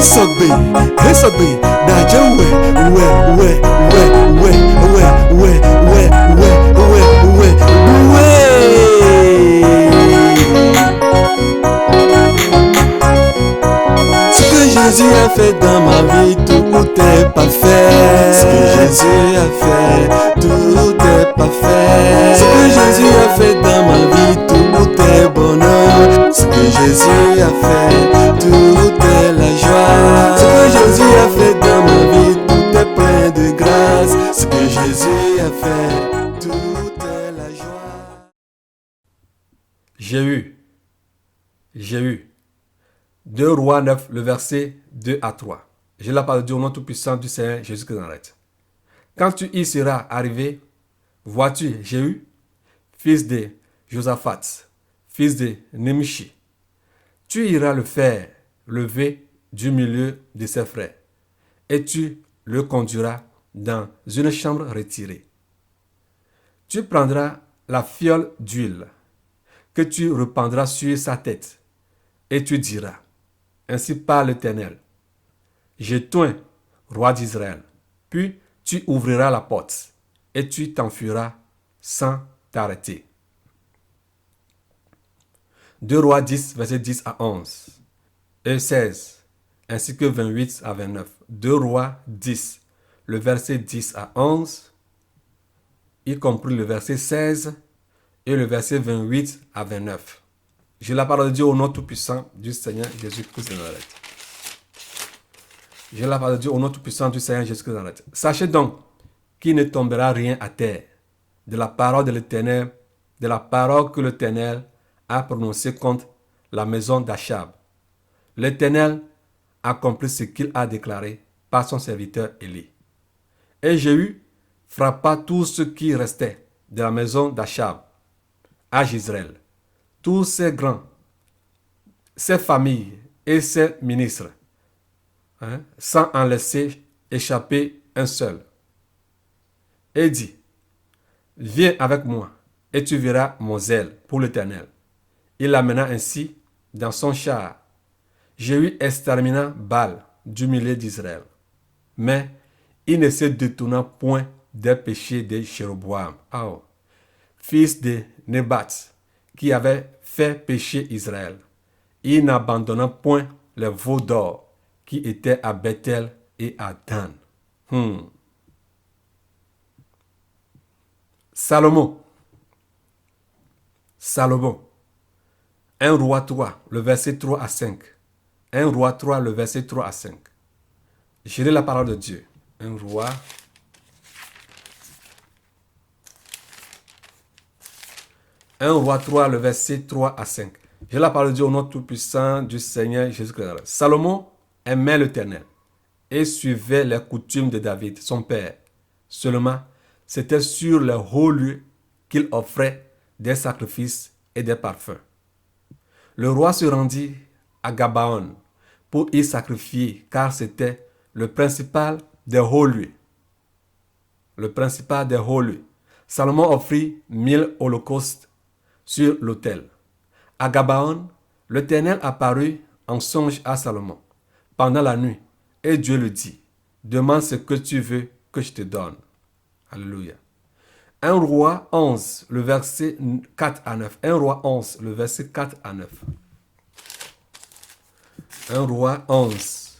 Hesogbe, Naja Ce que Jésus a fait dans ma vie, tout est parfait. Ce que Jésus a fait, tout est parfait. Ce que Jésus a fait dans ma vie, tout est bonheur. Ce que Jésus a fait, tout est la joie. Ce que Jésus a fait dans ma vie, tout est plein de grâce. Ce que Jésus a fait, tout est la joie. J'ai eu. 2 Rois 9, le verset 2 à 3. Je la parle du nom tout-puissant du Seigneur Jésus-Christ de Nazareth. Quand tu y seras arrivé, vois-tu Jéhu, fils de Josaphat, fils de Nimshi. Tu iras le faire lever du milieu de ses frères, et tu le conduiras dans une chambre retirée. Tu prendras la fiole d'huile que tu répandras sur sa tête, et tu diras, ainsi parle l'Éternel, je t'oins, roi d'Israël. Puis tu ouvriras la porte, et tu t'enfuiras sans t'arrêter. 2 Rois 10, verset 10 à 11 et 16, ainsi que 28 à 29. 2 Rois 10, le verset 10 à 11, y compris le verset 16 et le verset 28 à 29. Je la parole de Dieu au nom tout-puissant du Seigneur Jésus-Christ de Nazareth. Je la parole de Dieu au nom tout-puissant du Seigneur Jésus-Christ de Nazareth. Sachez donc qu'il ne tombera rien à terre de la parole de l'Éternel, de la parole que l'Éternel a prononcée contre la maison d'Achab. L'Éternel accomplit ce qu'il a déclaré par son serviteur Élie. Et Jéhu frappa tout ce qui restait de la maison d'Achab à Jezreel, tous ses grands, ses familles et ses ministres, sans en laisser échapper un seul. Et dit, viens avec moi, et tu verras mon zèle pour l'Éternel. Il l'amena ainsi dans son char. Jéhu extermina Baal du milieu d'Israël. Mais il ne se détourna point des péchés de Jéroboam, fils de Nébat, qui avait fait pécher Israël. Il n'abandonna point les veaux d'or qui étaient à Bethel et à Dan. Salomon. 1 Roi 3, le verset 3 à 5. 1 Roi 3, le verset 3 à 5. Je lis la parole de Dieu. 1 Roi 3, le verset 3 à 5. Je la parole de Dieu au nom tout-puissant du Seigneur Jésus-Christ. Salomon aimait l'Éternel et suivait les coutumes de David, son père. Seulement, c'était sur les hauts lieux qu'il offrait des sacrifices et des parfums. Le roi se rendit à Gabaon pour y sacrifier, car c'était le principal des hauts lieux. Salomon offrit 1000 holocaustes sur l'autel. À Gabaon, l'Éternel apparut en songe à Salomon pendant la nuit, et Dieu lui dit, demande ce que tu veux que je te donne. Alléluia. 1 Roi 11, le verset 4 à 9. 1 Roi 11, le verset 4 à 9. 1 Roi 11,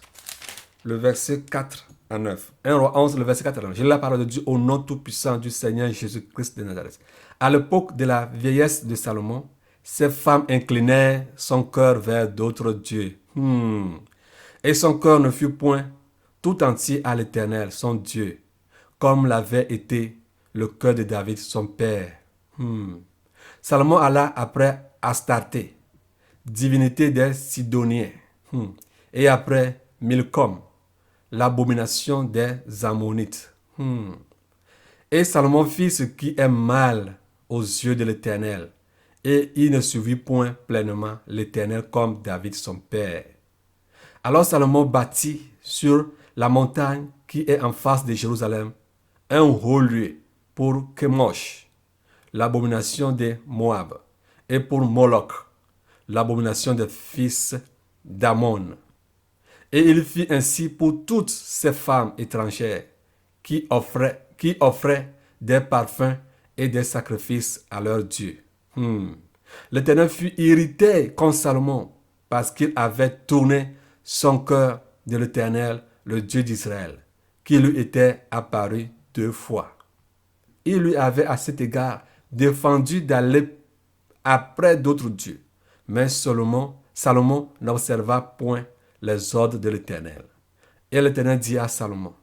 le verset 4 à 9. 1 Roi 11, le verset 4 à 9. Je lis la parole de Dieu au nom tout-puissant du Seigneur Jésus-Christ de Nazareth. À l'époque de la vieillesse de Salomon, ces femmes inclinaient son cœur vers d'autres dieux. Et son cœur ne fut point tout entier à l'Éternel, son Dieu, comme l'avait été le cœur de David, son père. Salomon alla après Astarté, divinité des Sidoniens, et après Milcom, l'abomination des Ammonites. Et Salomon fit ce qui est mal aux yeux de l'Éternel, et il ne suivit point pleinement l'Éternel comme David son père. Alors Salomon bâtit sur la montagne qui est en face de Jérusalem un haut lieu pour Kemosh, l'abomination des Moab, et pour Moloch, l'abomination des fils d'Ammon. Et il fit ainsi pour toutes ces femmes étrangères qui offraient des parfums et des sacrifices à leur Dieu. L'Éternel fut irrité contre Salomon parce qu'il avait tourné son cœur de l'Éternel, le Dieu d'Israël, qui lui était apparu 2 fois. Il lui avait à cet égard défendu d'aller après d'autres dieux. Mais Salomon n'observa point les ordres de l'Éternel. Et l'Éternel dit à Salomon,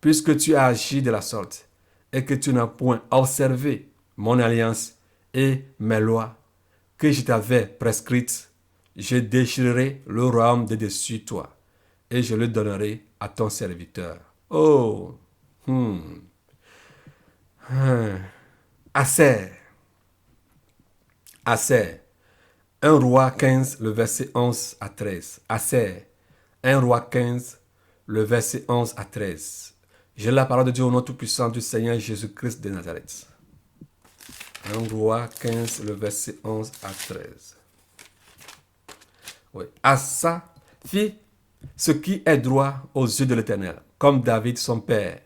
puisque tu as agi de la sorte, et que tu n'as point observé mon alliance et mes lois que je t'avais prescrites, je déchirerai le royaume de dessus toi, et je le donnerai à ton serviteur. Oh! Aser. 1 Roi 15, le verset 11 à 13. Aser. 1 Roi 15, le verset 11 à 13. J'ai la parole de Dieu au nom tout-puissant du Seigneur Jésus-Christ de Nazareth. 1 Roi 15, le verset 11 à 13. Oui. Asa fit ce qui est droit aux yeux de l'Éternel, comme David son père.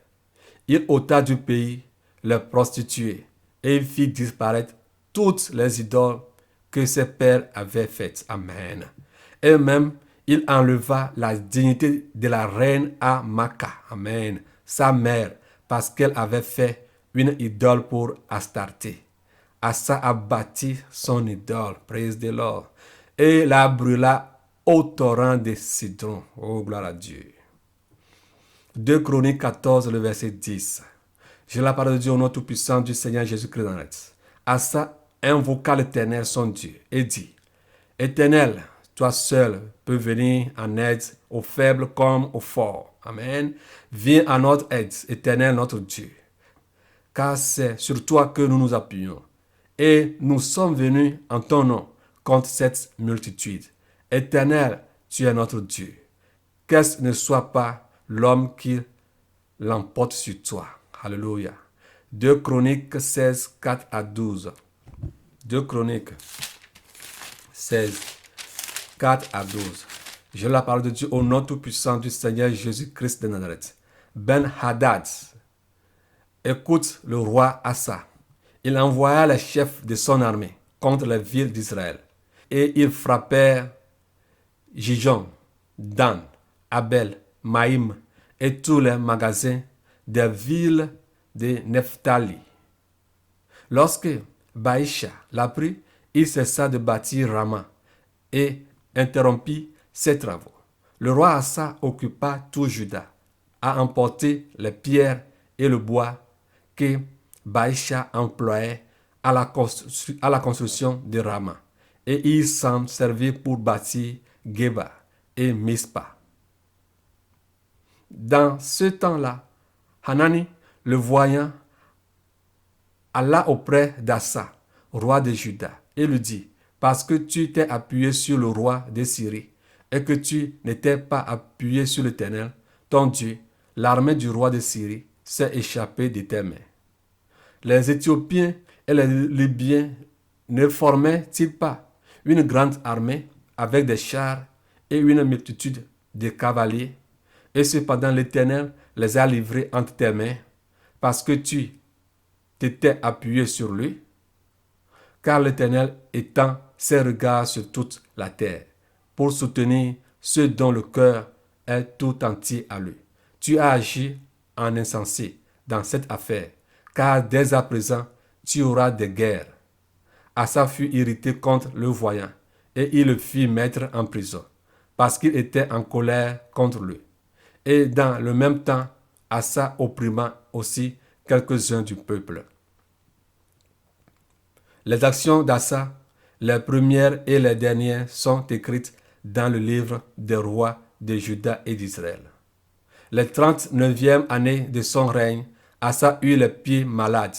Il ôta du pays les prostituées et il fit disparaître toutes les idoles que ses pères avaient faites. Amen. Et même, il enleva la dignité de la reine à Maca, amen, sa mère, parce qu'elle avait fait une idole pour Astarté. Asa a bâti son idole, praise the Lord, et la brûla au torrent de Cédron. Oh, gloire à Dieu. 2 Chroniques 14, le verset 10. J'ai la parole de Dieu au nom tout-puissant du Seigneur Jésus-Christ de Nazareth. Asa invoqua l'Éternel son Dieu et dit, Éternel, toi seul peux venir en aide aux faibles comme aux forts. Amen. Viens à notre aide, Éternel notre Dieu. Car c'est sur toi que nous nous appuyons. Et nous sommes venus en ton nom contre cette multitude. Éternel, tu es notre Dieu. Qu'est-ce ne soit pas l'homme qui l'emporte sur toi. Alléluia. 2 Chroniques 16, 4 à 12. 2 Chroniques 16, 4 à 12. Je la parole de Dieu au nom tout-puissant du Seigneur Jésus-Christ de Nazareth. Ben-Hadad écoute le roi Asa. Il envoya les chefs de son armée contre les villes d'Israël. Et ils frappèrent Gijon, Dan, Abel, Maïm et tous les magasins des villes de Nephtali. Lorsque Baïsha l'apprit, il cessa de bâtir Rama et interrompit ses travaux. Le roi Asa occupa tout Juda, à emporter les pierres et le bois que Baïsha employait à la construction de Rama, et il s'en servit pour bâtir Geba et Mispa. Dans ce temps-là, Hanani, le voyant, alla auprès d'Asa, roi de Juda, et lui dit, parce que tu t'es appuyé sur le roi de Syrie, et que tu n'étais pas appuyé sur l'Éternel, ton Dieu, l'armée du roi de Syrie s'est échappée de tes mains. Les Éthiopiens et les Libyens ne formaient-ils pas une grande armée avec des chars et une multitude de cavaliers? Et cependant l'Éternel les a livrés entre tes mains, parce que tu t'étais appuyé sur lui, car l'Éternel étend ses regards sur toute la terre, pour soutenir ceux dont le cœur est tout entier à lui. Tu as agi en insensé dans cette affaire, car dès à présent, tu auras des guerres. Asa fut irrité contre le voyant, et il le fit mettre en prison, parce qu'il était en colère contre lui. Et dans le même temps, Asa opprima aussi quelques-uns du peuple. Les actions d'Asa, les premières et les dernières, sont écrites dans le livre des rois de Juda et d'Israël. Les 39e année de son règne, Asa eut les pieds malades,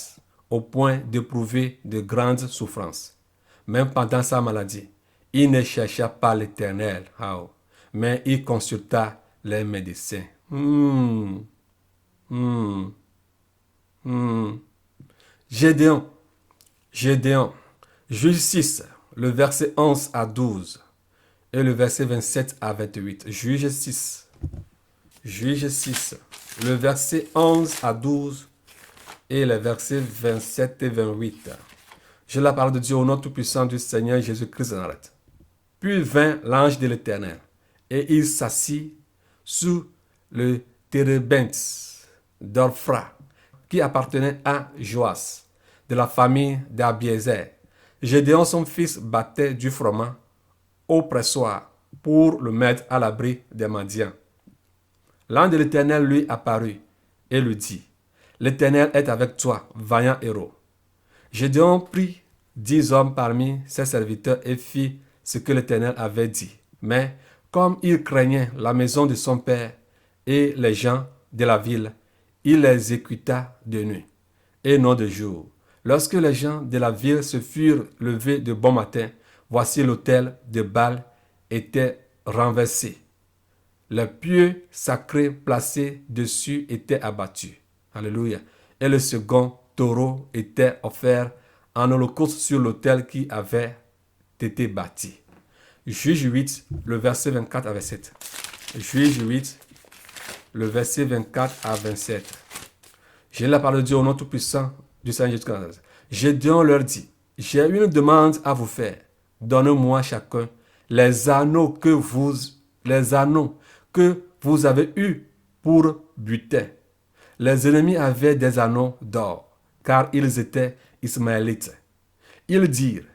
au point d'éprouver de grandes souffrances. Même pendant sa maladie, il ne chercha pas l'Éternel, mais il consulta les médecins. Gédéon, Juge 6, le verset 11 à 12. et le verset 27 à 28. Juge 6. Juge 6. Le verset 11 à 12 et les versets 27 et 28. Je la parole de Dieu au nom tout-puissant du Seigneur Jésus-Christ de Nazareth. Puis vint l'ange de l'Éternel, et il s'assit sous le térébinthe d'Orphra, qui appartenait à Joas, de la famille d'Abiézer. Gédéon, son fils, battait du froment au pressoir pour le mettre à l'abri des mendiants. L'ange de l'Éternel lui apparut et lui dit, « L'Éternel est avec toi, vaillant héros. » Gédéon prit 10 hommes parmi ses serviteurs et fit ce que l'Éternel avait dit. Mais comme il craignait la maison de son père et les gens de la ville, il les exécuta de nuit et non de jour. Lorsque les gens de la ville se furent levés de bon matin, voici l'autel de Baal était renversé. Le pieu sacré placé dessus était abattu. Alléluia. Et le second taureau était offert en holocauste sur l'autel qui avait été bâti. Juge 8, le verset 24 à 27. Juge 8, le verset 24 à 27. J'ai la parole de Dieu au nom tout-puissant du Seigneur Jésus-Christ. Gédéon leur dit, j'ai une demande à vous faire. Donnez-moi chacun les anneaux que vous avez eus pour butin. Les ennemis avaient des anneaux d'or, car ils étaient ismaélites. Ils dirent,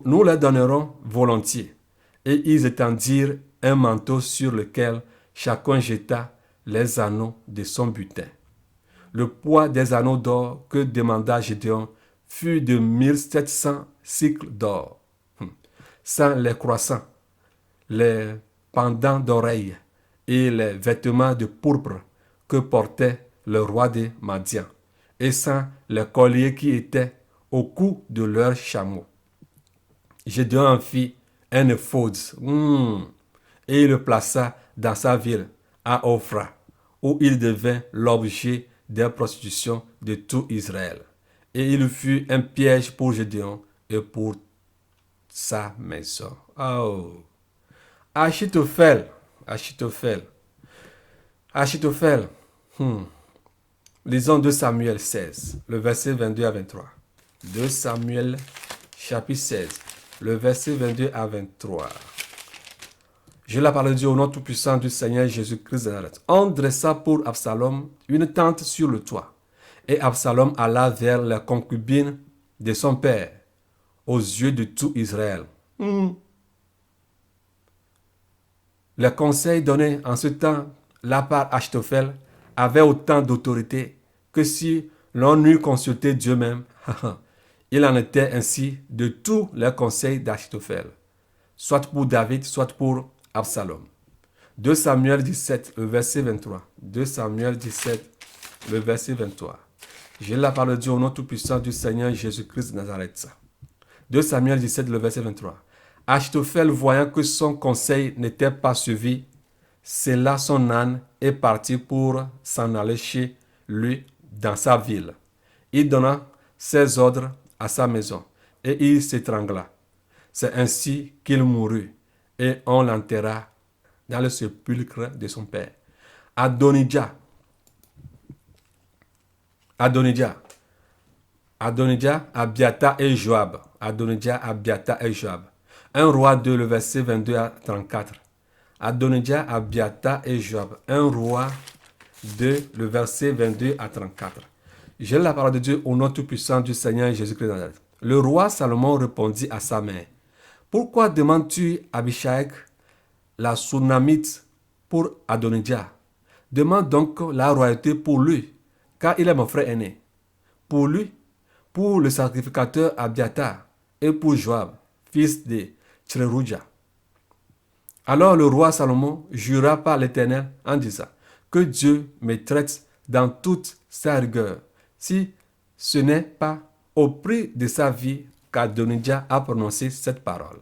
nous les donnerons volontiers. Et ils étendirent un manteau sur lequel chacun jeta les anneaux de son butin. Le poids des anneaux d'or que demanda Gédéon fut de 1700 cycles d'or, sans les croissants, les pendants d'oreilles et les vêtements de pourpre que portait le roi des Madian, et sans les colliers qui étaient au cou de leurs chameaux. Gédéon en fit un éphod, et il le plaça dans sa ville, à Ophra, où il devint l'objet des prostitutions de tout Israël. Et il fut un piège pour Gédéon et pour sa maison. Oh! Achitophel. Lisons 2 Samuel 16, le verset 22 à 23. 2 Samuel chapitre 16, le verset 22 à 23. Je la parole de Dieu au nom tout-puissant du Seigneur Jésus-Christ de Nazareth. On dressa pour Absalom une tente sur le toit. Et Absalom alla vers la concubine de son père, aux yeux de tout Israël. Le conseil donné en ce temps là par Achitophel avait autant d'autorité que si l'on eût consulté Dieu même. Il en était ainsi de tous les conseils d'Achitophel, soit pour David, soit pour Absalom. 2 Samuel 17, le verset 23. 2 Samuel 17, le verset 23. J'ai la parole de Dieu au nom tout-puissant du Seigneur Jésus-Christ de Nazareth. 2 Samuel 17, le verset 23. Achitophel, voyant que son conseil n'était pas suivi, sella son âne et partit pour s'en aller chez lui dans sa ville. Il donna ses ordres à sa maison et il s'étrangla. C'est ainsi qu'il mourut et on l'enterra dans le sépulcre de son père. Adonijah, Abiathar et Joab. Adonijah, Abiathar et Joab. 1 Roi 2, le verset 22 à 34. Adonijah, Abiathar et Joab. 1 Roi 2, le verset 22 à 34. J'ai la parole de Dieu au nom tout-puissant du Seigneur Jésus-Christ de Nazareth. Le roi Salomon répondit à sa mère, « Pourquoi demandes-tu Abishag, la Sunamite, pour Adonijah? Demande donc la royauté pour lui, car il est mon frère aîné. Pour lui, pour le sacrificateur Abiathar et pour Joab, fils de Tseruja. » Alors le roi Salomon jura par l'Éternel en disant, « Que Dieu me traite dans toute sa rigueur, si ce n'est pas au prix de sa vie qu'Adonijah a prononcé cette parole.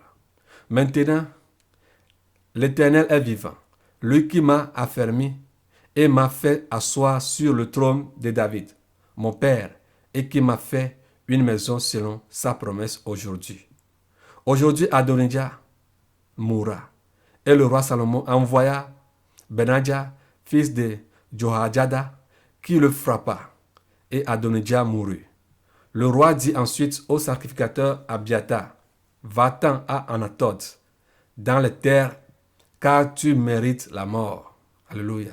Maintenant, l'Éternel est vivant, lui qui m'a affermi et m'a fait asseoir sur le trône de David, mon père, et qui m'a fait une maison selon sa promesse aujourd'hui. Aujourd'hui, Adonijah mourra, Et le roi Salomon envoya Benadja, fils de Jehoiada, qui le frappa, et Adonijah mourut. Le roi dit ensuite au sacrificateur Abiathar, va-t'en à Anathoth, dans les terres, car tu mérites la mort. Alléluia.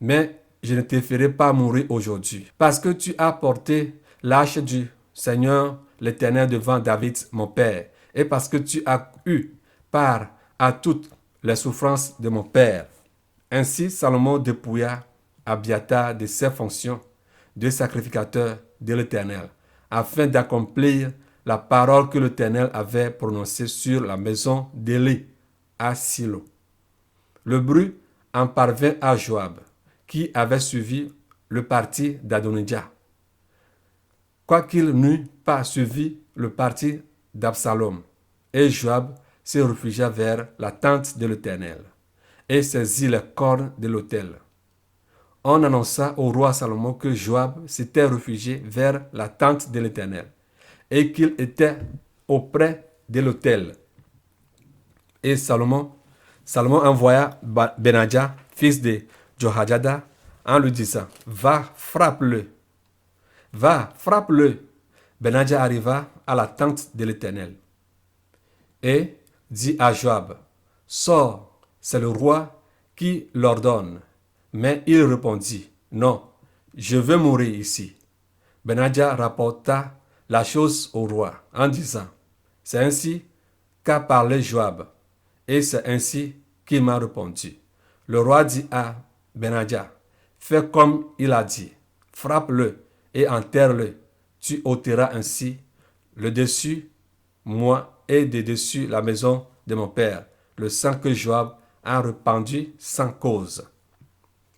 Mais je ne te ferai pas mourir aujourd'hui, parce que tu as porté l'arche du Seigneur l'Éternel devant David, mon père, et parce que tu as eu part à toutes les souffrances de mon père. Ainsi, Salomon dépouilla Abiathar de ses fonctions de sacrificateur de l'Éternel, afin d'accomplir la parole que l'Éternel avait prononcée sur la maison d'Élie à Silo. Le bruit en parvint à Joab, qui avait suivi le parti d'Adonijah, quoiqu'il n'eût pas suivi le parti d'Absalom. Et Joab se réfugia vers la tente de l'Éternel et saisit les cornes de l'autel. On annonça au roi Salomon que Joab s'était réfugié vers la tente de l'Éternel et qu'il était auprès de l'autel. Et Salomon envoya Benadja, fils de Jehoiada, en lui disant, va, frappe-le. Va, frappe-le. Benadja arriva à la tente de l'Éternel et dit à Joab, sors, c'est le roi qui l'ordonne. Mais il répondit, non, je veux mourir ici. Benadja rapporta la chose au roi en disant, c'est ainsi qu'a parlé Joab, et c'est ainsi qu'il m'a répondu. Le roi dit à Benadja, fais comme il a dit, frappe-le et enterre-le. Tu ôteras ainsi le dessus, moi, et de dessus la maison de mon père, le sang que Joab a répandu sans cause.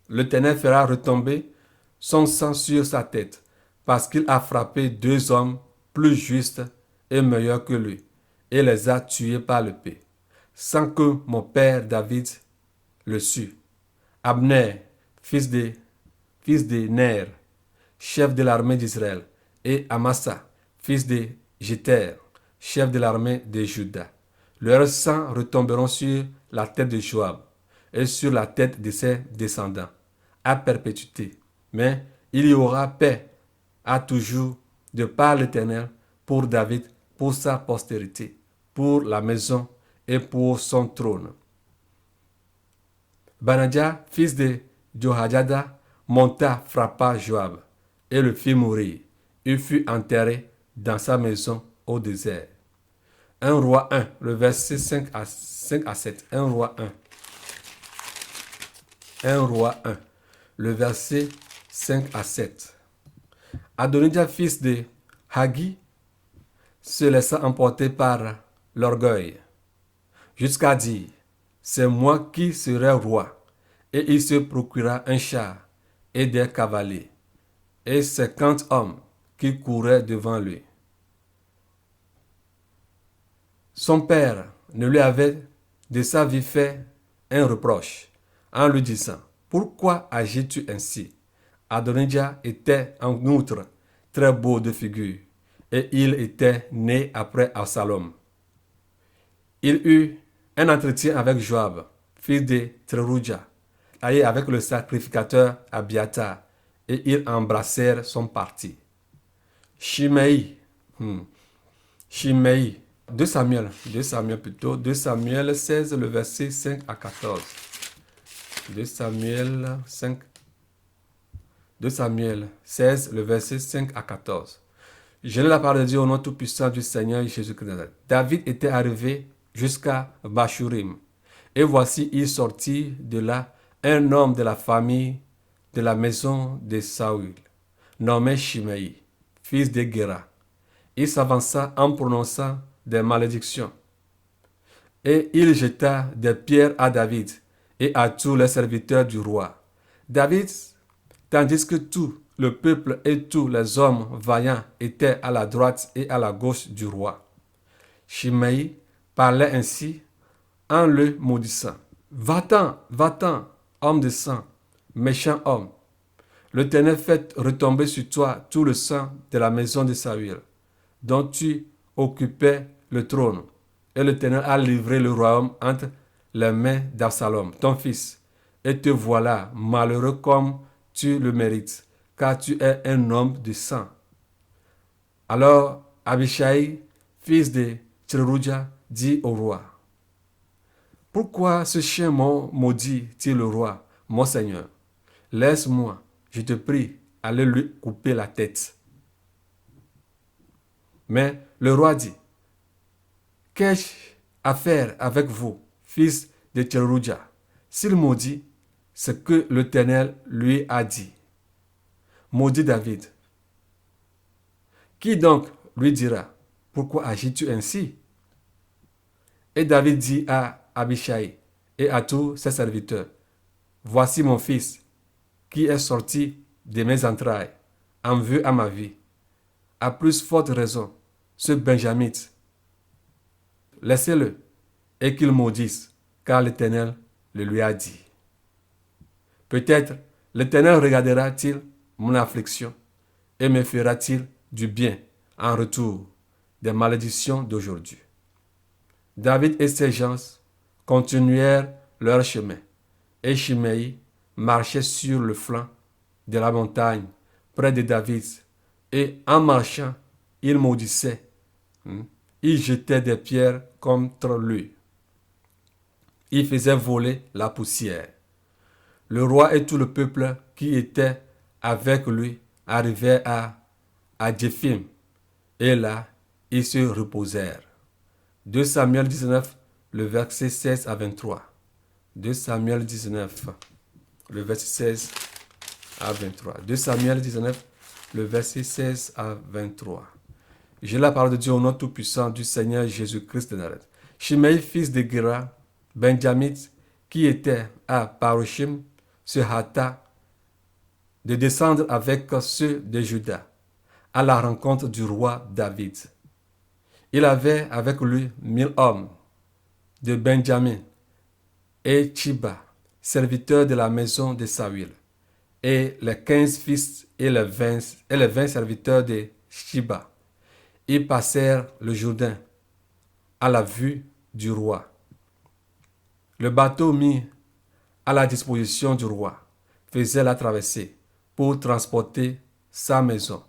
L'Éternel fera retomber son sang sur sa tête, parce qu'il a frappé 2 hommes plus justes et meilleurs que lui, et les a tués par l'épée, sans que mon père David le sût. Abner, fils de Ner, chef de l'armée d'Israël, et Amasa, fils de Jéter, chef de l'armée de Juda. Leurs sangs retomberont sur la tête de Joab et sur la tête de ses descendants, à perpétuité. Mais il y aura paix à toujours de par l'Éternel pour David, pour sa postérité, pour la maison et pour son trône. Benadja, fils de Jehoiada, monta, frappa Joab et le fit mourir. Il fut enterré dans sa maison au désert. 1 Roi 1, le verset 5 à 7. 1 Roi 1. 1 Roi 1, le verset 5 à 7. Adonijah, fils de Haggi, se laissa emporter par l'orgueil, jusqu'à dire, c'est moi qui serai roi. Et il se procura un char et des cavaliers, et 50 hommes qui couraient devant lui. Son père ne lui avait de sa vie fait un reproche, en lui disant, pourquoi agis-tu ainsi? Adonijah était en outre très beau de figure, et il était né après Absalom. Il eut un entretien avec Joab, fils de Tseruja, et avec le sacrificateur Abiathar, et ils embrassèrent son parti. Shimei, 2 Samuel 16, le verset 5 à 14. 2 Samuel 16, le verset 5 à 14. Je lis la parole de Dieu au nom tout-puissant du Seigneur Jésus-Christ. David était arrivé jusqu'à Bachurim. Et voici, il sortit de là un homme de la famille de la maison de Saül, nommé Shimei, fils de Gera. Il s'avança en prononçant des malédictions. Et il jeta des pierres à David et à tous les serviteurs du roi. David, tandis que tout le peuple et tous les hommes vaillants étaient à la droite et à la gauche du roi. Shimei parlait ainsi en le maudissant. Va-t'en, va-t'en, homme de sang, méchant homme. L'Éternel fait retomber sur toi tout le sang de la maison de Saül, dont tu occupais le trône. Et l'Éternel a livré le royaume entre les mains d'Absalom, ton fils, et te voilà malheureux comme tu le mérites, car tu es un homme de sang. » Alors Abishai, fils de Tseruja, dit au roi, « Pourquoi ce chien maudit, dit le roi, mon seigneur? Laisse-moi, je te prie, aller lui couper la tête. » Mais le roi dit, « Qu'ai-je à faire avec vous, fils de Tseruja? S'il maudit, ce que l'Éternel lui a dit. Maudit David. Qui donc lui dira, pourquoi agis-tu ainsi? » Et David dit à Abishai et à tous ses serviteurs, « Voici mon fils, qui est sorti de mes entrailles, en vue à ma vie. À plus forte raison, ce Benjamite, laissez-le, et qu'il maudisse, car l'Éternel le lui a dit. Peut-être l'Éternel regardera-t-il mon affliction, et me fera-t-il du bien en retour des malédictions d'aujourd'hui. » David et ses gens continuèrent leur chemin, et Shimei marchait sur le flanc de la montagne près de David, et en marchant, il maudissait, il jetait des pierres contre lui, il faisait voler la poussière. Le roi et tout le peuple qui était avec lui arrivèrent à Jéphim, et là, ils se reposèrent. 2 Samuel 19, le verset 16 à 23. 2 Samuel 19, le verset 16 à 23. 2 Samuel 19, le verset 16 à 23. J'ai la parole de Dieu au nom tout-puissant du Seigneur Jésus-Christ de Nazareth. Shimei, fils de Gera, Benjamite, qui était à Paroshim, se hâta de descendre avec ceux de Juda à la rencontre du roi David. Il avait avec lui 1000 hommes de Benjamin et Chiba, serviteurs de la maison de Saül, et les 15 fils et les 20 serviteurs de Chiba. Ils passèrent le Jourdain à la vue du roi. Le bateau mis à la disposition du roi faisait la traversée pour transporter sa maison.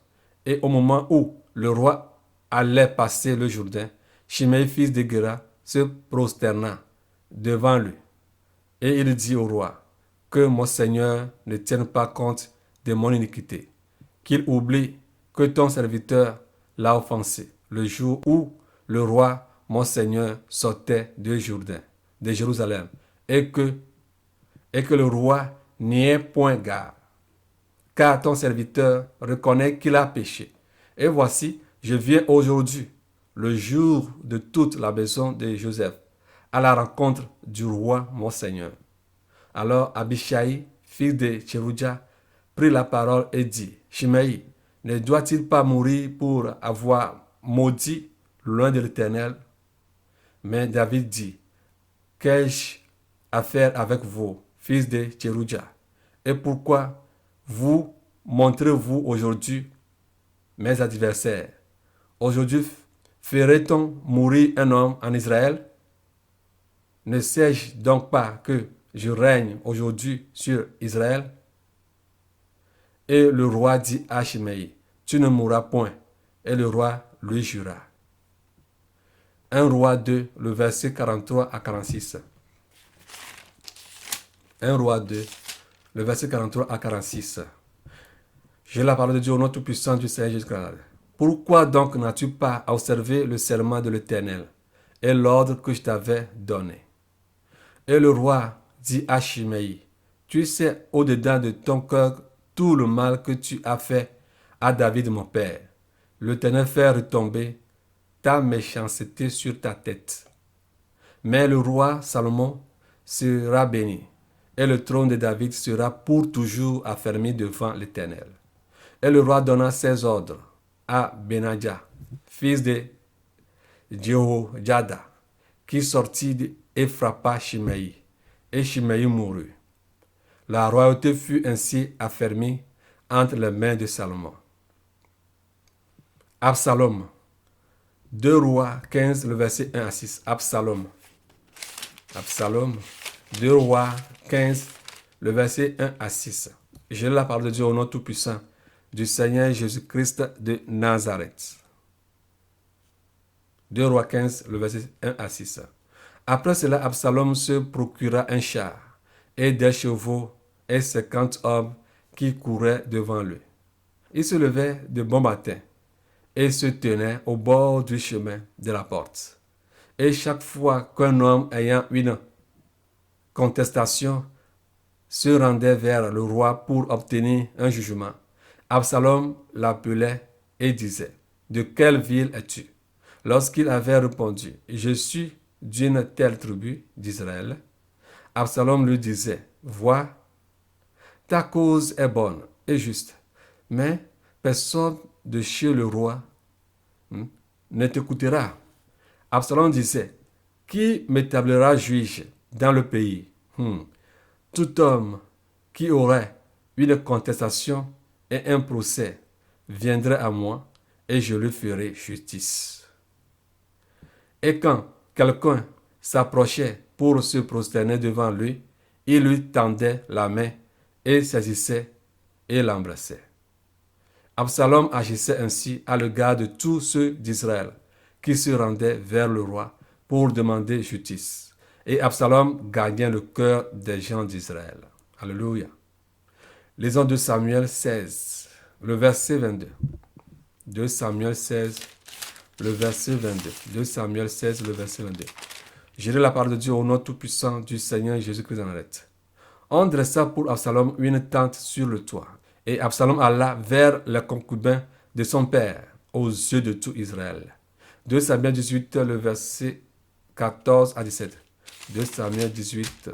Et au moment où le roi allait passer le Jourdain, Shimei, fils de Gera, se prosterna devant lui. Et il dit au roi, « Que mon Seigneur ne tienne pas compte de mon iniquité, qu'il oublie que ton serviteur l'a offensé le jour où le roi, mon Seigneur, sortait de Jourdain, de Jérusalem, et que le roi n'y ait point garde. Car ton serviteur reconnaît qu'il a péché. Et voici, je viens aujourd'hui, le jour de toute la maison de Joseph, à la rencontre du roi, mon Seigneur. » Alors Abishai, fils de Tseruja, prit la parole et dit, « Shimei, ne doit-il pas mourir pour avoir maudit loin de l'Éternel? » Mais David dit, « Qu'ai-je à faire avec vous, fils de Tseruja? Et pourquoi vous montrez-vous aujourd'hui mes adversaires? Aujourd'hui, ferait-on mourir un homme en Israël? Ne sais-je donc pas que je règne aujourd'hui sur Israël? » Et le roi dit à Shimei, « Tu ne mourras point. » Et le roi lui jura. 1 Roi 2, le verset 43 à 46. 1 Roi 2, le verset 43 à 46. J'ai la parole de Dieu au nom tout-puissant du Seigneur Jésus-Christ. « Pourquoi donc n'as-tu pas observé le serment de l'Éternel et l'ordre que je t'avais donné? » Et le roi dit à Shimei, « Tu sais au-dedans de ton cœur tout le mal que tu as fait à David mon père. L'Éternel fait retomber ta méchanceté sur ta tête. Mais le roi Salomon sera béni, et le trône de David sera pour toujours affermi devant l'Éternel. » Et le roi donna ses ordres à Benadja, fils de Jehoiada, qui sortit et frappa Shimei, et Shimei mourut. La royauté fut ainsi affermie entre les mains de Salomon. Absalom. 2 Rois 15, le verset 1 à 6. Absalom. Absalom. 2 Rois 15, le verset 1 à 6. Je lis la parole de Dieu au nom tout-puissant du Seigneur Jésus-Christ de Nazareth. 2 Rois 15, le verset 1 à 6. Après cela, Absalom se procura un char et des chevaux et 50 hommes qui couraient devant lui. Il se levait de bon matin et se tenait au bord du chemin de la porte. Et chaque fois qu'un homme ayant une contestation se rendait vers le roi pour obtenir un jugement, Absalom l'appelait et disait, « De quelle ville es-tu » Lorsqu'il avait répondu, « Je suis d'une telle tribu d'Israël », Absalom lui disait, « Vois, ta cause est bonne et juste, mais personne de chez le roi ne t'écoutera. » Absalom disait, « Qui m'établira juge dans le pays Tout homme qui aurait une contestation et un procès viendrait à moi et je lui ferai justice. » Et quand quelqu'un s'approchait pour se prosterner devant lui, il lui tendait la main et saisissait et l'embrassait. Absalom agissait ainsi à l'égard de tous ceux d'Israël qui se rendaient vers le roi pour demander justice. Et Absalom gagnait le cœur des gens d'Israël. Alléluia. Lisons 2 Samuel 16, le verset 22. 2 Samuel 16, le verset 22. 2 Samuel 16, le verset 22. Je lis la parole de Dieu au nom tout-puissant du Seigneur Jésus-Christ de Nazareth. On dressa pour Absalom une tente sur le toit. Et Absalom alla vers les concubins de son père, aux yeux de tout Israël. 2 Samuel 18, le verset 14 à 17. 2 Samuel 18,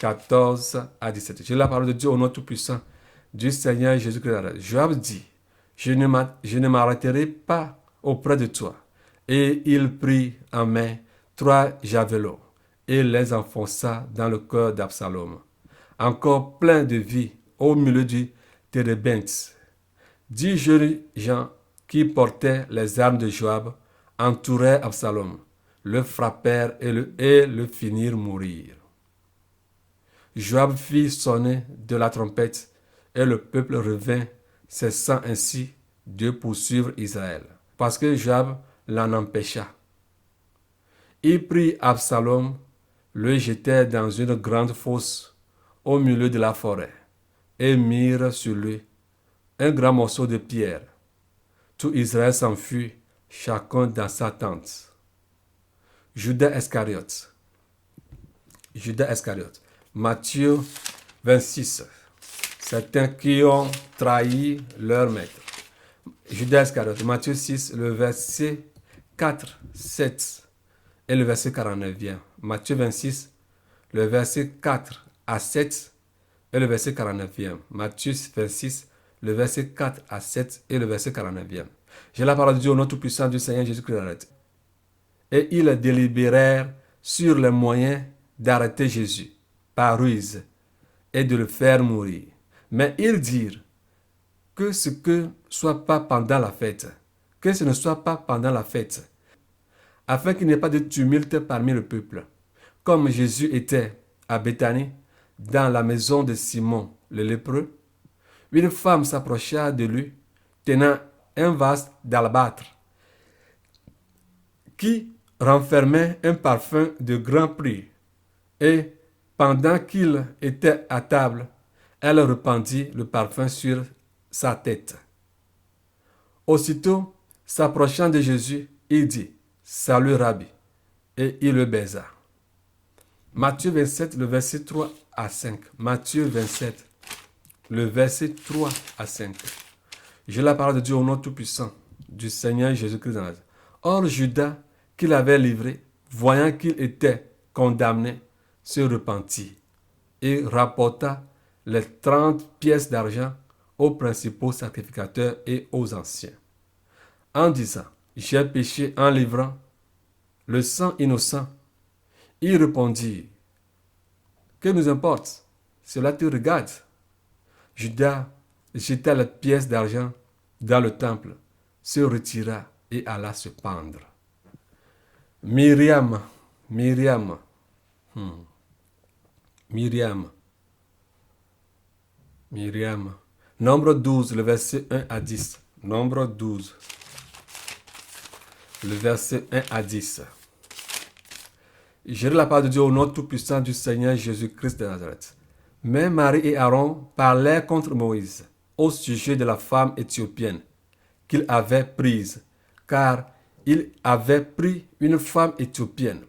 14 à 17. J'ai la parole de Dieu au nom tout-puissant du Seigneur Jésus-Christ. Joab dit, je ne m'arrêterai pas auprès de toi. Et il prit en main 3 javelots et les enfonça dans le cœur d'Absalom, encore plein de vie au milieu du térébinthe. 10 jeunes gens qui portaient les armes de Joab entouraient Absalom, le frappèrent et le finirent mourir. Joab fit sonner de la trompette et le peuple revint, cessant ainsi de poursuivre Israël, parce que Joab l'en empêcha. Il prit Absalom, le jetait dans une grande fosse au milieu de la forêt et mirent sur lui un grand morceau de pierre. Tout Israël s'enfuit, chacun dans sa tente. Judas Iscariote. Matthieu 26. Certains qui ont trahi leur maître. Judas Iscariote. Matthieu 6, le verset 4, 7 et le verset 49. Matthieu 26, le verset 4 à 7 et le verset 49. Matthieu 26, le verset 4 à 7 et le verset 49. J'ai la parole de Dieu au nom tout-puissant du Seigneur Jésus-Christ. Et ils délibérèrent sur les moyens d'arrêter Jésus par ruse et de le faire mourir. Mais ils dirent que ce ne soit pas pendant la fête, afin qu'il n'y ait pas de tumulte parmi le peuple. Comme Jésus était à Béthanie, dans la maison de Simon le lépreux, une femme s'approcha de lui, tenant un vase d'albâtre qui renfermait un parfum de grand prix. Et pendant qu'il était à table, elle répandit le parfum sur sa tête. Aussitôt, s'approchant de Jésus, il dit, « Salut, Rabbi » et il le baisa. Matthieu 27, le verset 3 à 5. Matthieu 27, le verset 3 à 5. J'ai la parole de Dieu au nom tout-puissant du Seigneur Jésus-Christ. Or, Judas, qui l'avait livré, voyant qu'il était condamné, se repentit et rapporta les 30 pièces d'argent aux principaux sacrificateurs et aux anciens, en disant, « J'ai péché en livrant le sang innocent. » Ils répondirent, « Que nous importe? Cela te regarde. » Judas jeta les pièces d'argent dans le temple, se retira et alla se pendre. Myriam Myriam. Myriam. Myriam. Nombre 12, le verset 1 à 10. Nombre 12. Le verset 1 à 10. J'ai la part de Dieu au nom tout-puissant du Seigneur Jésus-Christ de Nazareth. Mais Marie et Aaron parlaient contre Moïse au sujet de la femme éthiopienne qu'il avait prise, car il avait pris une femme éthiopienne.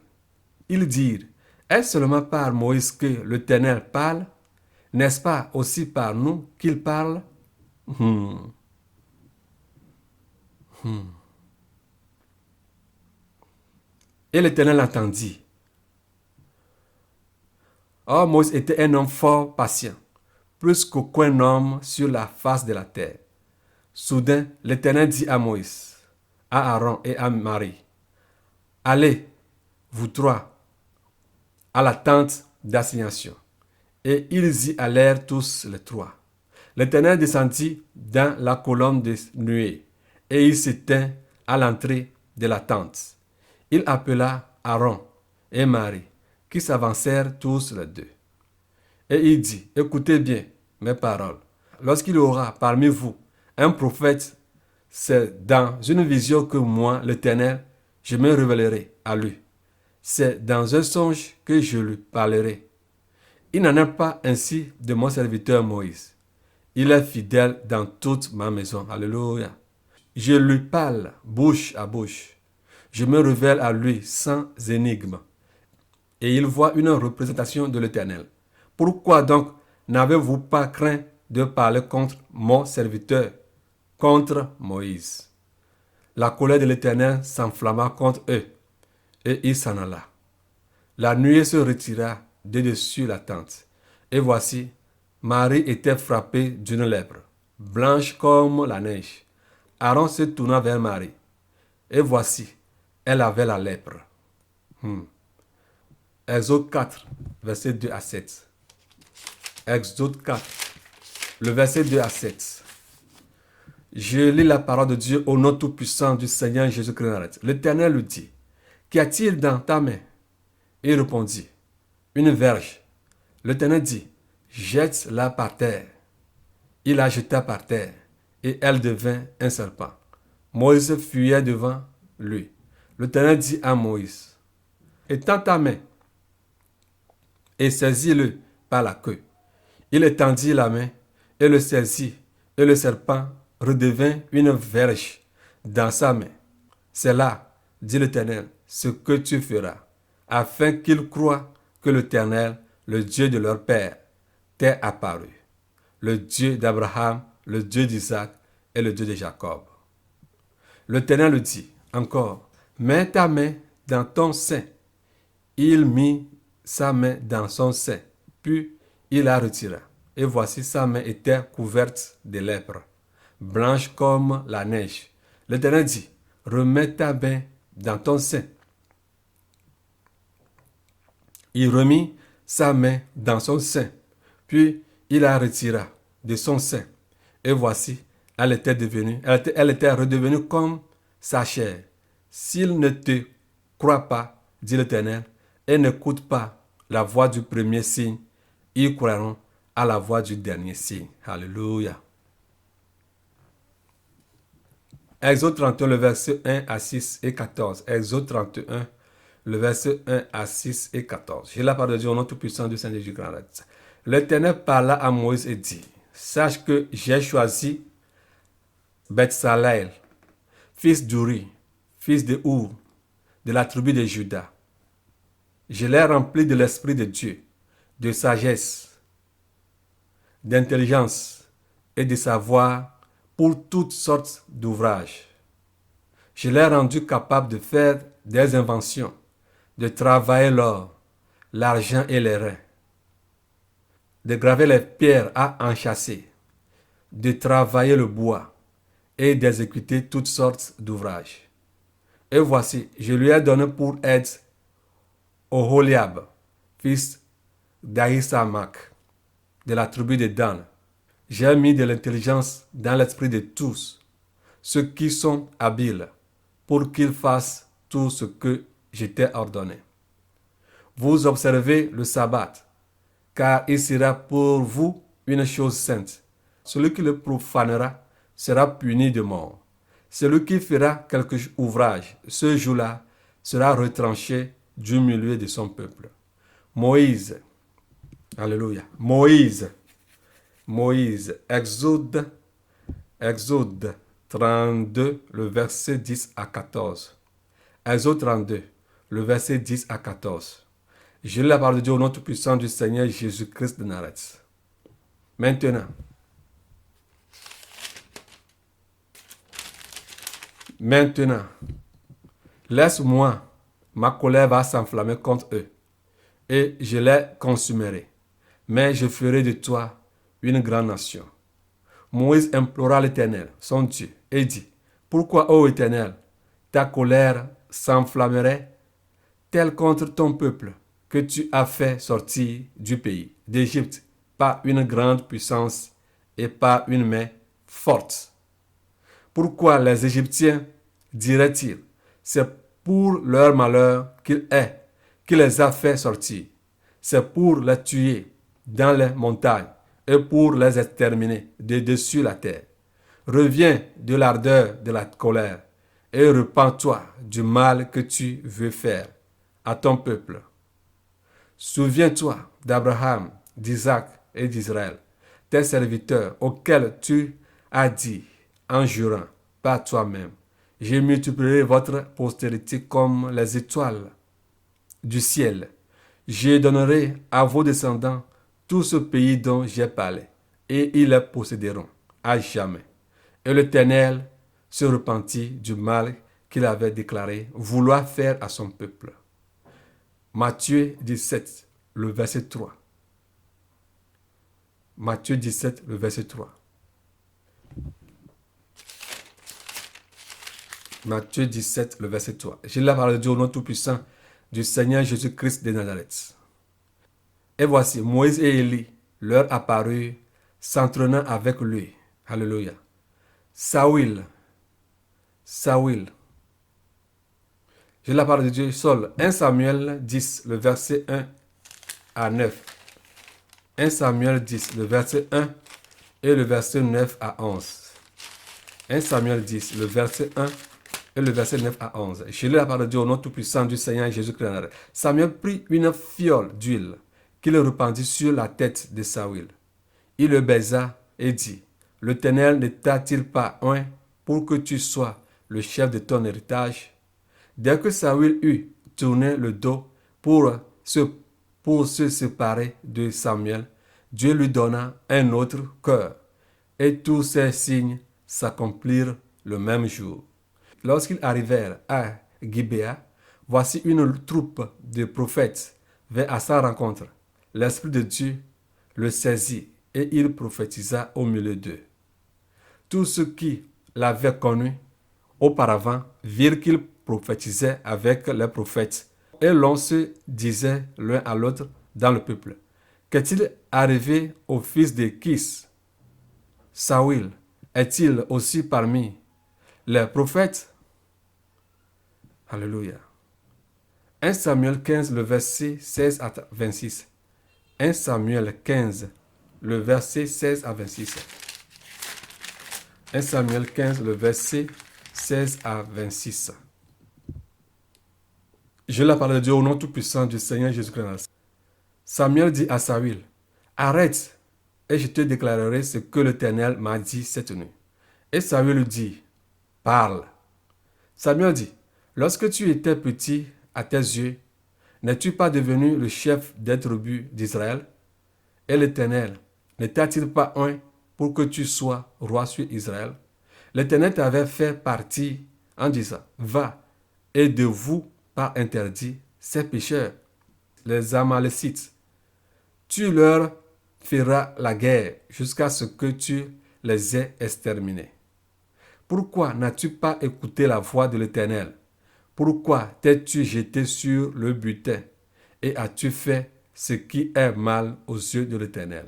Ils dirent, est-ce seulement par Moïse que l'Éternel parle? N'est-ce pas aussi par nous qu'il parle? Et l'Éternel entendit. Or Moïse était un homme fort patient, plus qu'aucun homme sur la face de la terre. Soudain, l'Éternel dit à Moïse, à Aaron et à Marie, allez, vous trois, à la tente d'assignation. Et ils y allèrent tous les trois. L'Éternel descendit dans la colonne de nuée, et il s'éteint à l'entrée de la tente. Il appela Aaron et Marie, qui s'avancèrent tous les deux. Et il dit, écoutez bien mes paroles. Lorsqu'il y aura parmi vous un prophète, c'est dans une vision que moi, l'Éternel, je me révélerai à lui. C'est dans un songe que je lui parlerai. Il n'en est pas ainsi de mon serviteur Moïse. Il est fidèle dans toute ma maison. Alléluia. Je lui parle bouche à bouche. Je me révèle à lui sans énigme. Et il voit une représentation de l'Éternel. Pourquoi donc n'avez-vous pas craint de parler contre mon serviteur, contre Moïse? La colère de l'Éternel s'enflamma contre eux, et il s'en alla. La nuée se retira de dessus la tente, et voici, Marie était frappée d'une lèpre, blanche comme la neige. Aaron se tourna vers Marie, et voici, elle avait la lèpre. Exode 4, verset 2 à 7. Exode 4, le verset 2 à 7. Je lis la parole de Dieu au nom tout-puissant du Seigneur Jésus-Christ. L'Éternel lui dit, qu'y a-t-il dans ta main? Il répondit, une verge. L'Éternel dit, jette-la par terre. Il la jeta par terre, et elle devint un serpent. Moïse fuyait devant lui. L'Éternel dit à Moïse, étends ta main et saisis-le par la queue. Il étendit la main et le saisit, et le serpent redevint une verge dans sa main. C'est là, dit l'Éternel, ce que tu feras, afin qu'ils croient que l'Éternel, le Dieu de leur père, t'est apparu, le Dieu d'Abraham, le Dieu d'Isaac et le Dieu de Jacob. L'Éternel lui dit encore, mets ta main dans ton sein. Il mit sa main dans son sein, puis il la retira. Et voici sa main était couverte de lèpre, blanche comme la neige. L'Éternel dit, remets ta main dans ton sein. Il remit sa main dans son sein, puis il la retira de son sein. Et voici, elle était redevenue comme sa chair. S'il ne te croit pas, dit l'Éternel, et n'écoute pas la voix du premier signe, ils croiront à la voix du dernier signe. Alléluia. Exode 31, le verset 1 à 6 et 14. Exode 31, le verset 1 à 6 et 14. J'ai la parole de Dieu au nom tout-puissant du Seigneur Jésus-Christ. L'Éternel parla à Moïse et dit, sache que j'ai choisi Bethsalel, fils d'Uri, fils de Our, de la tribu de Juda. Je l'ai rempli de l'Esprit de Dieu, de sagesse, d'intelligence et de savoir pour toutes sortes d'ouvrages. Je l'ai rendu capable de faire des inventions, de travailler l'or, l'argent et les reins, de graver les pierres à enchâsser, de travailler le bois et d'exécuter toutes sortes d'ouvrages. Et voici, je lui ai donné pour aide Oholiab, fils d'Ahisamach, de la tribu de Dan. J'ai mis de l'intelligence dans l'esprit de tous ceux qui sont habiles pour qu'ils fassent tout ce que je t'ai ordonné. vous observez le sabbat, car il sera pour vous une chose sainte. Celui qui le profanera sera puni de mort. Celui qui fera quelque ouvrage ce jour-là sera retranché du milieu de son peuple. Moïse, alléluia, Moïse, Exode 32, le verset 10 à 14. Exode 32, le verset 10 à 14. Je lis la parole de Dieu au nom tout-puissant du Seigneur Jésus-Christ de Nazareth. Maintenant, laisse-moi, ma colère va s'enflammer contre eux, et je les consumerai. Mais je ferai de toi une grande nation. Moïse implora l'Éternel, son Dieu, et dit, pourquoi, ô Éternel, ta colère s'enflammerait telle contre ton peuple que tu as fait sortir du pays d'Égypte par une grande puissance et par une main forte? Pourquoi les Égyptiens diraient-ils, c'est pour leur malheur qu'il les a fait sortir. C'est pour les tuer dans les montagnes et pour les exterminer de dessus la terre. Reviens de l'ardeur de la colère et repens-toi du mal que tu veux faire à ton peuple. Souviens-toi d'Abraham, d'Isaac et d'Israël, tes serviteurs auxquels tu as dit en jurant par toi-même, je multiplierai votre postérité comme les étoiles du ciel. Je donnerai à vos descendants tout ce pays dont j'ai parlé, et ils le posséderont à jamais. Et l'Éternel se repentit du mal qu'il avait déclaré vouloir faire à son peuple. Matthieu 17, le verset 3. Matthieu 17, le verset 3. Matthieu 17, le verset 3. J'ai la parole de Dieu au nom tout-puissant du Seigneur Jésus-Christ de Nazareth. Et voici, Moïse et Élie leur apparurent, s'entraînant avec lui. Alléluia. Saül. J'ai la parole de Dieu, Saul. 1 Samuel 10, le verset 1 à 9. 1 Samuel 10, le verset 1 et le verset 9 à 11. 1 Samuel 10, le verset 1 et le verset 9 à 11. Je lis la parole de Dieu au nom tout-puissant du Seigneur Jésus-Christ. Samuel prit une fiole d'huile qu'il répandit sur la tête de Saül. Il le baisa et dit, l'Éternel ne t'a-t-il pas oint pour que tu sois le chef de ton héritage? Dès que Saül eut tourné le dos pour se séparer de Samuel, Dieu lui donna un autre cœur, et tous ces signes s'accomplirent le même jour. Lorsqu'ils arrivèrent à Gibéa, voici une troupe de prophètes vint à sa rencontre. L'Esprit de Dieu le saisit et il prophétisa au milieu d'eux. Tous ceux qui l'avaient connu auparavant virent qu'il prophétisait avec les prophètes, et l'on se disait l'un à l'autre dans le peuple, qu'est-il arrivé au fils de Kis? Saül est-il aussi parmi les prophètes? Alléluia. 1 Samuel 15, le verset 16 à 26. 1 Samuel 15, le verset 16 à 26. 1 Samuel 15, le verset 16 à 26. Je la parole de Dieu au nom tout-puissant du Seigneur Jésus-Christ. Samuel dit à Saül, arrête, et je te déclarerai ce que l'Éternel m'a dit cette nuit. Et Saül lui dit, parle. Samuel dit, lorsque tu étais petit à tes yeux, n'es-tu pas devenu le chef des tribus d'Israël? Et l'Éternel ne t'a-t-il pas oint pour que tu sois roi sur Israël? L'Éternel t'avait fait partir en disant, va, et de vous par interdit ces pécheurs, les Amalécites. Tu leur feras la guerre jusqu'à ce que tu les aies exterminés. Pourquoi n'as-tu pas écouté la voix de l'Éternel? Pourquoi t'es-tu jeté sur le butin et as-tu fait ce qui est mal aux yeux de l'Éternel?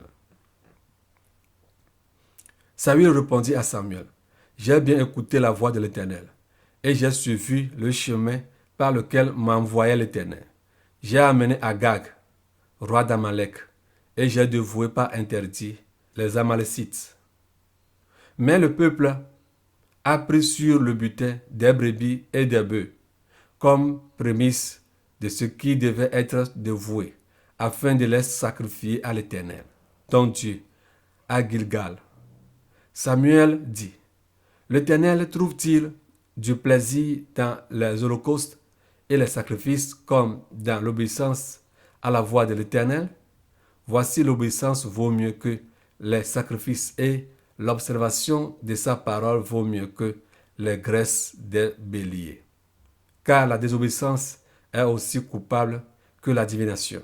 Saül répondit à Samuel, j'ai bien écouté la voix de l'Éternel et j'ai suivi le chemin par lequel m'envoyait l'Éternel. j'ai amené Agag, roi d'Amalek, et j'ai dévoué par interdit les Amalécites. Mais le peuple a pris sur le butin des brebis et des bœufs, comme prémisse de ce qui devait être dévoué, afin de les sacrifier à l'Éternel, ton Dieu, à Gilgal. Samuel dit, l'Éternel trouve-t-il du plaisir dans les holocaustes et les sacrifices comme dans l'obéissance à la voix de l'Éternel? Voici l'obéissance vaut mieux que les sacrifices et l'observation de sa parole vaut mieux que les graisses des béliers. Car la désobéissance est aussi coupable que la divination,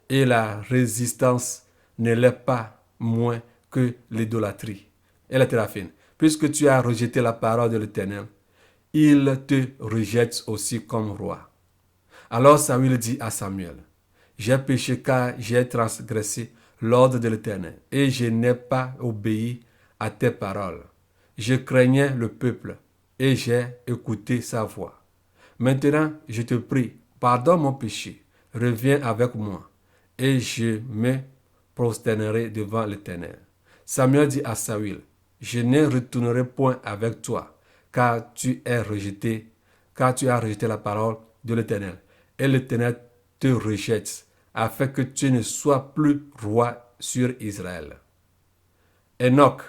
et la résistance ne l'est pas moins que l'idolâtrie et la téraphine. Puisque tu as rejeté la parole de l'Éternel, il te rejette aussi comme roi. Alors Samuel dit à Samuel, j'ai péché car j'ai transgressé l'ordre de l'Éternel, et je n'ai pas obéi à tes paroles. Je craignais le peuple, et j'ai écouté sa voix. Maintenant, je te prie, pardonne mon péché, reviens avec moi, et je me prosternerai devant l'Éternel. Samuel dit à Saül, je ne retournerai point avec toi, car tu as rejeté la parole de l'Éternel, et l'Éternel te rejette, afin que tu ne sois plus roi sur Israël. Enoch,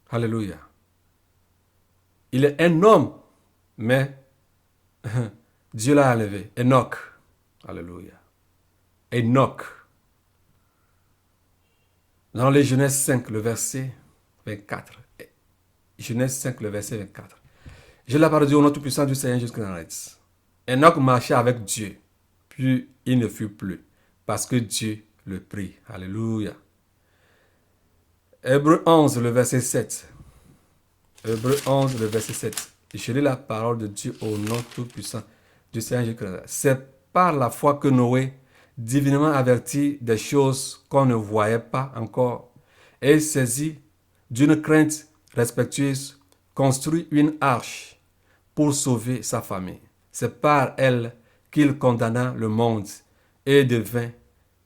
alléluia. Il est un homme, mais Dieu l'a enlevé. Enoch, alléluia. Enoch. Dans les Genèse 5, le verset 24. Genèse 5, le verset 24. Je la parole de Dieu au nom tout-puissant du Seigneur Jésus-Christ. Enoch marchait avec Dieu, puis il ne fut plus, parce que Dieu le prit. Alléluia. Hébreux 11, le verset 7. Hébreux 11, le verset 7. Je lis la parole de Dieu au nom tout-puissant du Seigneur Jésus-Christ. C'est par la foi que Noé, divinement averti des choses qu'on ne voyait pas encore, et saisi d'une crainte respectueuse, construit une arche pour sauver sa famille. C'est par elle qu'il condamna le monde et devint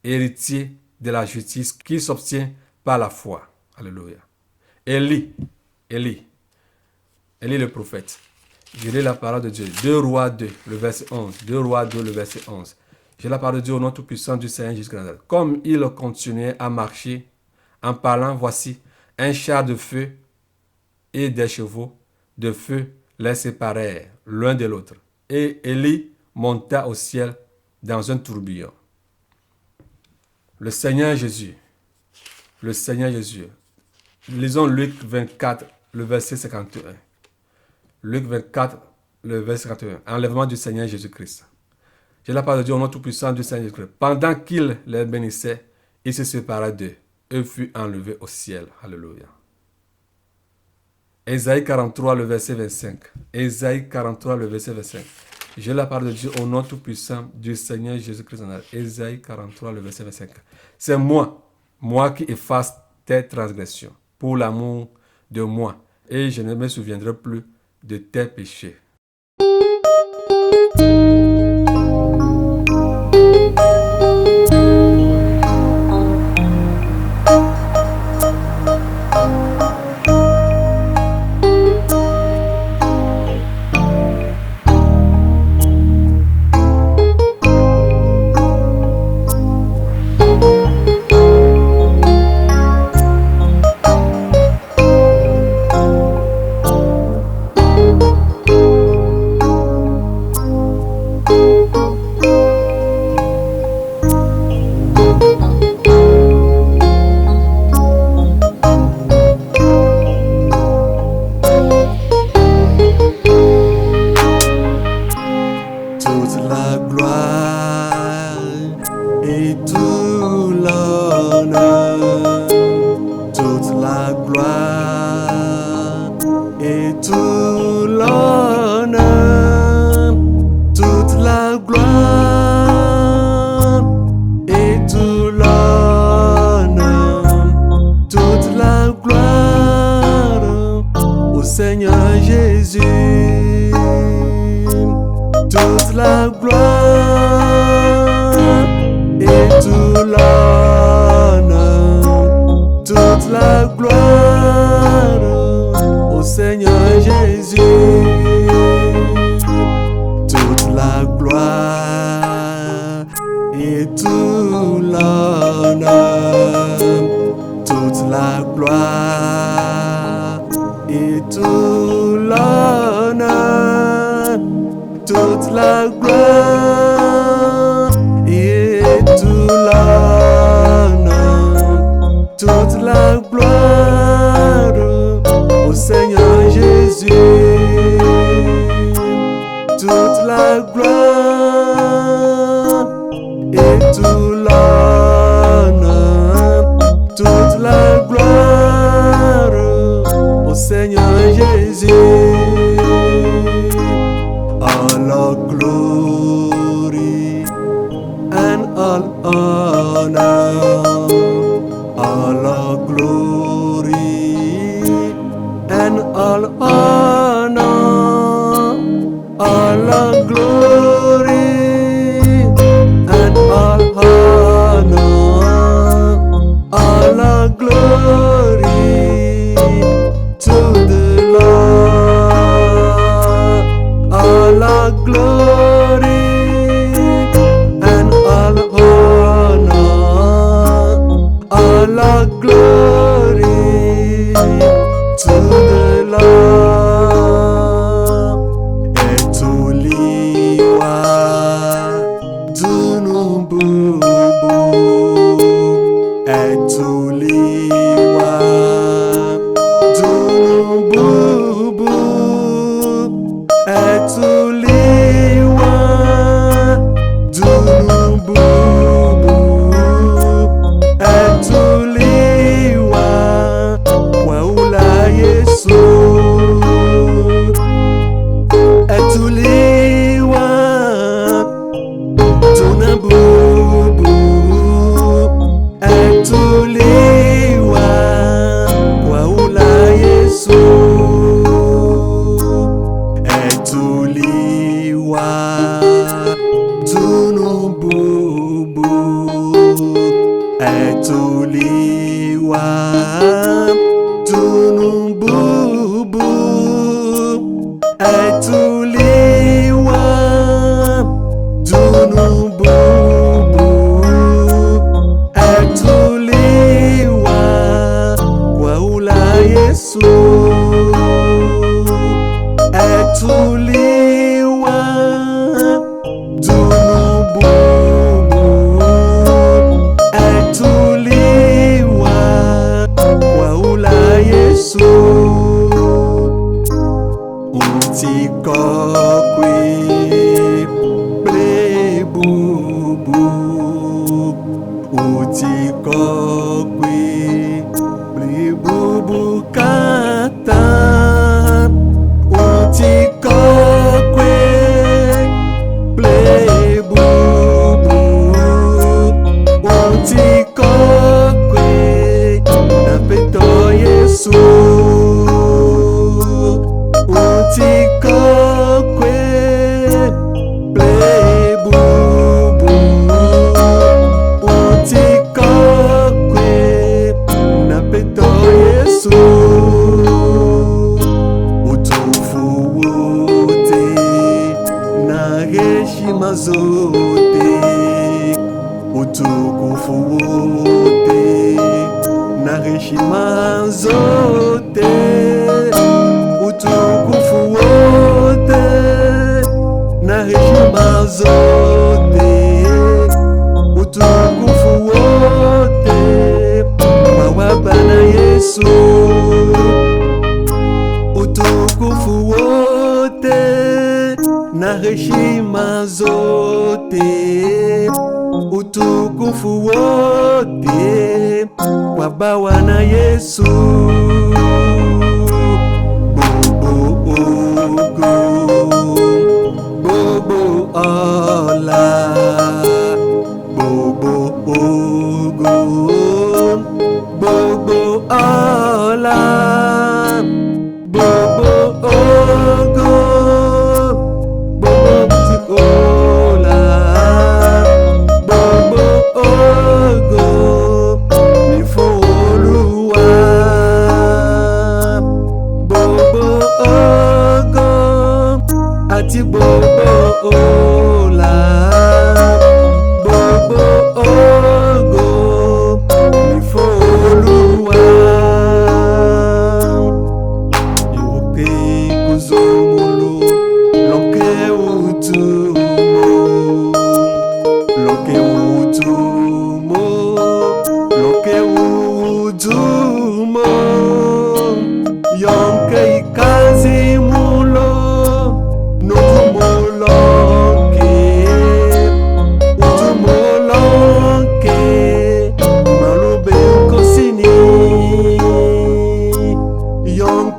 héritier de la justice qui s'obtient par la foi. Alléluia. Élie le prophète. Je lis la parole de Dieu. 2 Rois 2, le verset 11. 2 Rois 2, le verset 11. Je la parole de Dieu au nom tout-puissant du Seigneur Jésus-Christ. Comme il continuait à marcher en parlant, voici, un char de feu et des chevaux de feu les séparèrent l'un de l'autre. Et Élie monta au ciel dans un tourbillon. Le Seigneur Jésus. Lisons Luc 24, le verset 51. Luc 24, le verset 51. Enlèvement du Seigneur Jésus-Christ. Je la parole de Dieu au nom tout-puissant du Seigneur Jésus-Christ. Pendant qu'il les bénissait, il se sépara d'eux et fut enlevé au ciel. Alléluia. Ésaïe 43, le verset 25. Ésaïe 43, le verset 25. Je la parole de Dieu au nom tout-puissant du Seigneur Jésus-Christ. Ésaïe 43, le verset 25. C'est moi qui efface tes transgressions pour l'amour de moi, et je ne me souviendrai plus de tes péchés. la gloire et tout l'honneur, toute la gloire au Seigneur Jésus, toute la gloire et tout l'honneur, toute la gloire et tout l'honneur, toute la gloire et tout l'honneur, toute la gloire au Seigneur Jésus, toute la gloire et tout l'honneur, toute la gloire au Seigneur Jésus. All glory and all honor, all glory and all honor, all glory and all honor, all glory to the Lord, all glory and all honor, all glory to the Lord. Etuliwa Dunumbubu, Etuliwa Dunumbubu, Etuliwa Dunumbubu, Etuliwa Waula Yesu, Etuliwa Dunumbubu, Etuliwa Waula Yesu, Etuliwa Dunumbubu, Etuliwa Dunumbubu, Etuliwa Dunumbubu, Etuliwa Waula Yesu, Etuliwa Dunumbubu, Etuliwa Waula Yesu. Utikokwe blebubu, utikokwe blebubu kata, utikokwe blebubu, utikokwe napeto Yesu, utikokwe blebubu, utikokwe napeto Yesu, utukufu wote na heshima zote, utukufu wote na heshima zote, utukufu wote na heshima zote, utukufu wote kwa Bwana Yesu, utukufu wote na heshima zote, utukufu wote kwa Bwana Yesu. Bobo ola, bobo ogo, bobo ola, bobo ogo, bobo ti o.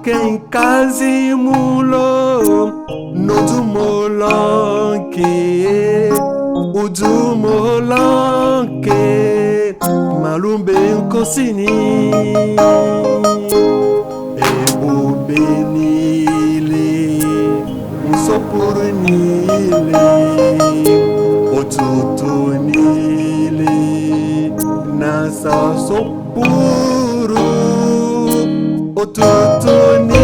Quem kazi mulo no dumolanke o dumolanke malumbe nkosini e obenile musopurunile otutunile nasa sopuru otutunile